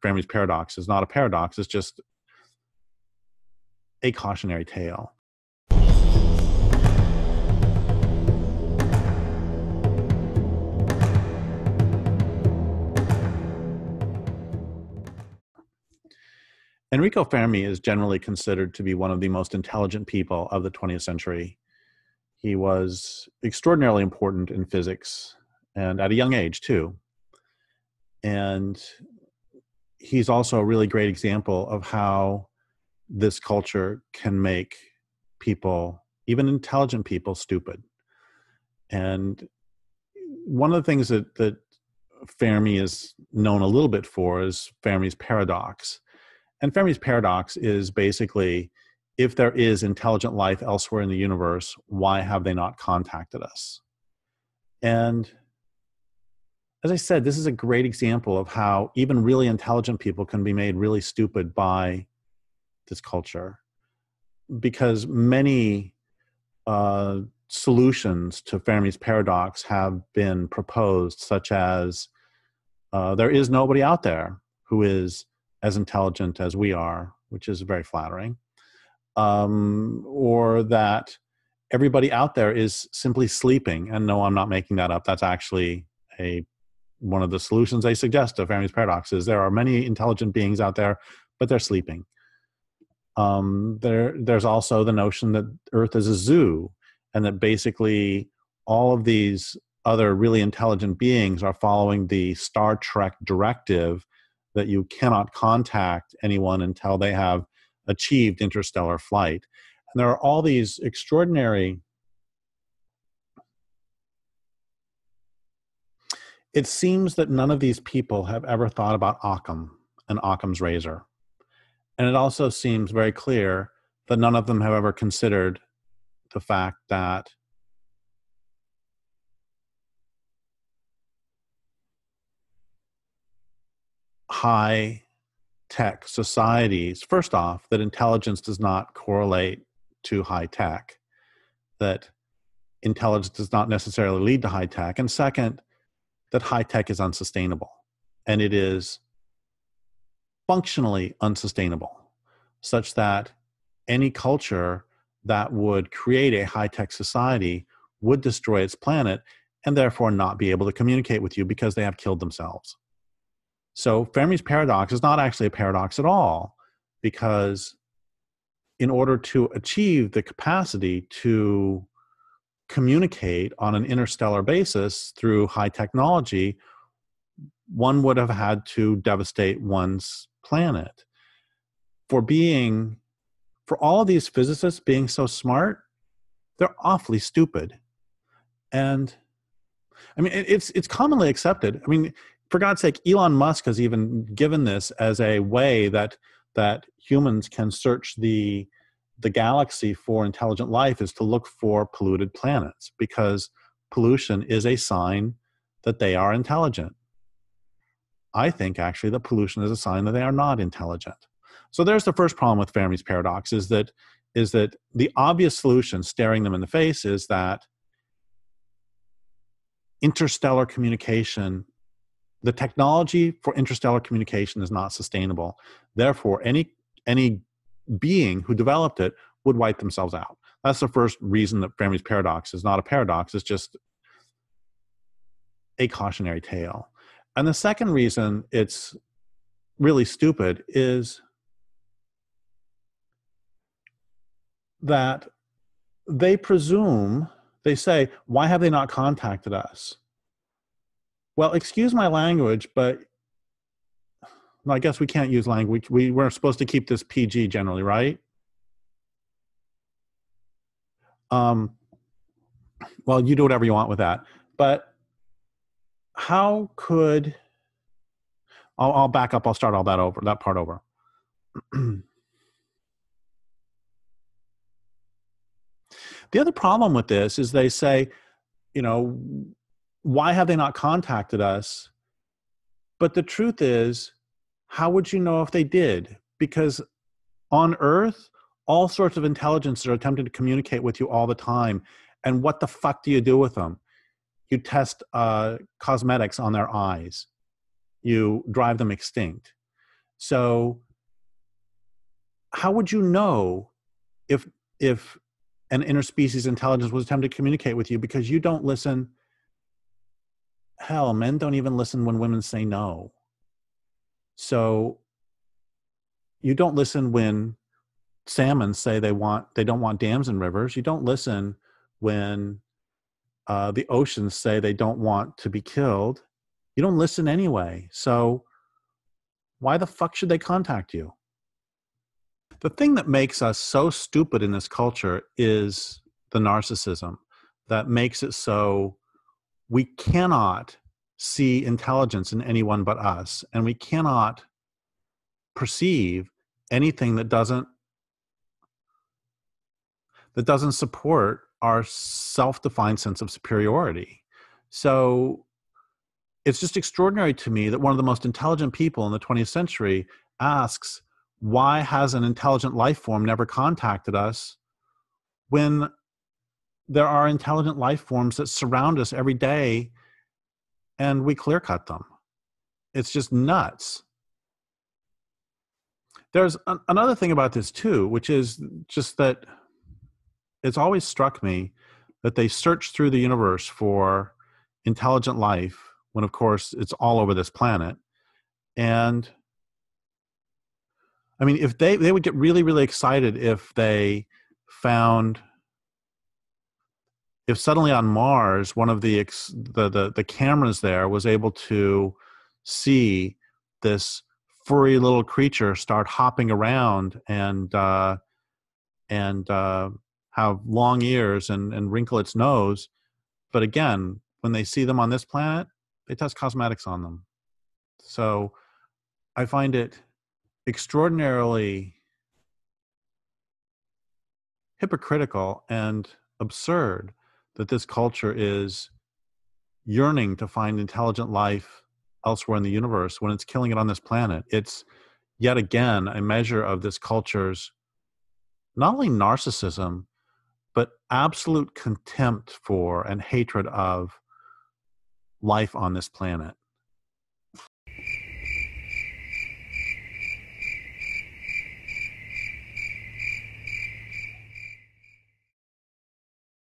Fermi's paradox is not a paradox, it's just a cautionary tale. Enrico Fermi is generally considered to be one of the most intelligent people of the 20th century. He was extraordinarily important in physics, and at a young age too. And he's also a really great example of how this culture can make people, even intelligent people, stupid. And one of the things that Fermi is known a little bit for is Fermi's paradox. And Fermi's paradox is basically, if there is intelligent life elsewhere in the universe, why have they not contacted us? And as I said, this is a great example of how even really intelligent people can be made really stupid by this culture. Because many solutions to Fermi's paradox have been proposed, such as there is nobody out there who is as intelligent as we are, which is very flattering, or that everybody out there is simply sleeping. And no, I'm not making that up. That's actually one of the solutions they suggest to Fermi's paradox is there are many intelligent beings out there, but they're sleeping. There's also the notion that Earth is a zoo, and that basically all of these other really intelligent beings are following the Star Trek directive that you cannot contact anyone until they have achieved interstellar flight. And there are all these extraordinary, it seems that none of these people have ever thought about Occam and Occam's razor. And it also seems very clear that none of them have ever considered the fact that high-tech societies, first off, that intelligence does not correlate to high-tech, that intelligence does not necessarily lead to high-tech, and second, that high-tech is unsustainable, and it is functionally unsustainable, such that any culture that would create a high-tech society would destroy its planet and therefore not be able to communicate with you because they have killed themselves. So Fermi's paradox is not actually a paradox at all, because in order to achieve the capacity to communicate on an interstellar basis through high technology, one would have had to devastate one's planet. For all of these physicists being so smart, they're awfully stupid. And I mean, it's commonly accepted. I mean, for God's sake, Elon Musk has even given this as a way that humans can search the galaxy for intelligent life, is to look for polluted planets, because pollution is a sign that they are intelligent. I think actually that pollution is a sign that they are not intelligent. So there's the first problem with Fermi's paradox, is that the obvious solution staring them in the face is that interstellar communication, the technology for interstellar communication is not sustainable. Therefore, any being who developed it would wipe themselves out. That's the first reason that Fermi's paradox is not a paradox. It's just a cautionary tale. And the second reason it's really stupid is that they say, why have they not contacted us? Well, excuse my language, but I guess we can't use language. We're supposed to keep this PG generally, right? Well, you do whatever you want with that. But how could, I'll back up, I'll start all that part over. The other problem with this is they say, why have they not contacted us? But the truth is, how would you know if they did? Because on Earth, all sorts of intelligences are attempting to communicate with you all the time. And what the fuck do you do with them? You test cosmetics on their eyes. You drive them extinct. So how would you know if if an interspecies intelligence was attempting to communicate with you? Because you don't listen. Hell, men don't even listen when women say no. So you don't listen when salmon say they don't want dams and rivers. You don't listen when the oceans say they don't want to be killed. You don't listen anyway. So why the fuck should they contact you? The thing that makes us so stupid in this culture is the narcissism that makes it so we cannot see intelligence in anyone but us, and we cannot perceive anything that doesn't support our self-defined sense of superiority. So it's just extraordinary to me that one of the most intelligent people in the 20th century asks, why has an intelligent life form never contacted us, when there are intelligent life forms that surround us every day and we clear cut them? It's just nuts. There's another thing about this too, which is just that it's always struck me that they search through the universe for intelligent life when, of course, it's all over this planet. And I mean, if they would get really, really excited if they found, if suddenly on Mars, one of the cameras there was able to see this furry little creature start hopping around and have long ears and wrinkle its nose. But again, when they see them on this planet, they test cosmetics on them. So I find it extraordinarily hypocritical and absurd that this culture is yearning to find intelligent life elsewhere in the universe when it's killing it on this planet. It's yet again a measure of this culture's not only narcissism, but absolute contempt for and hatred of life on this planet.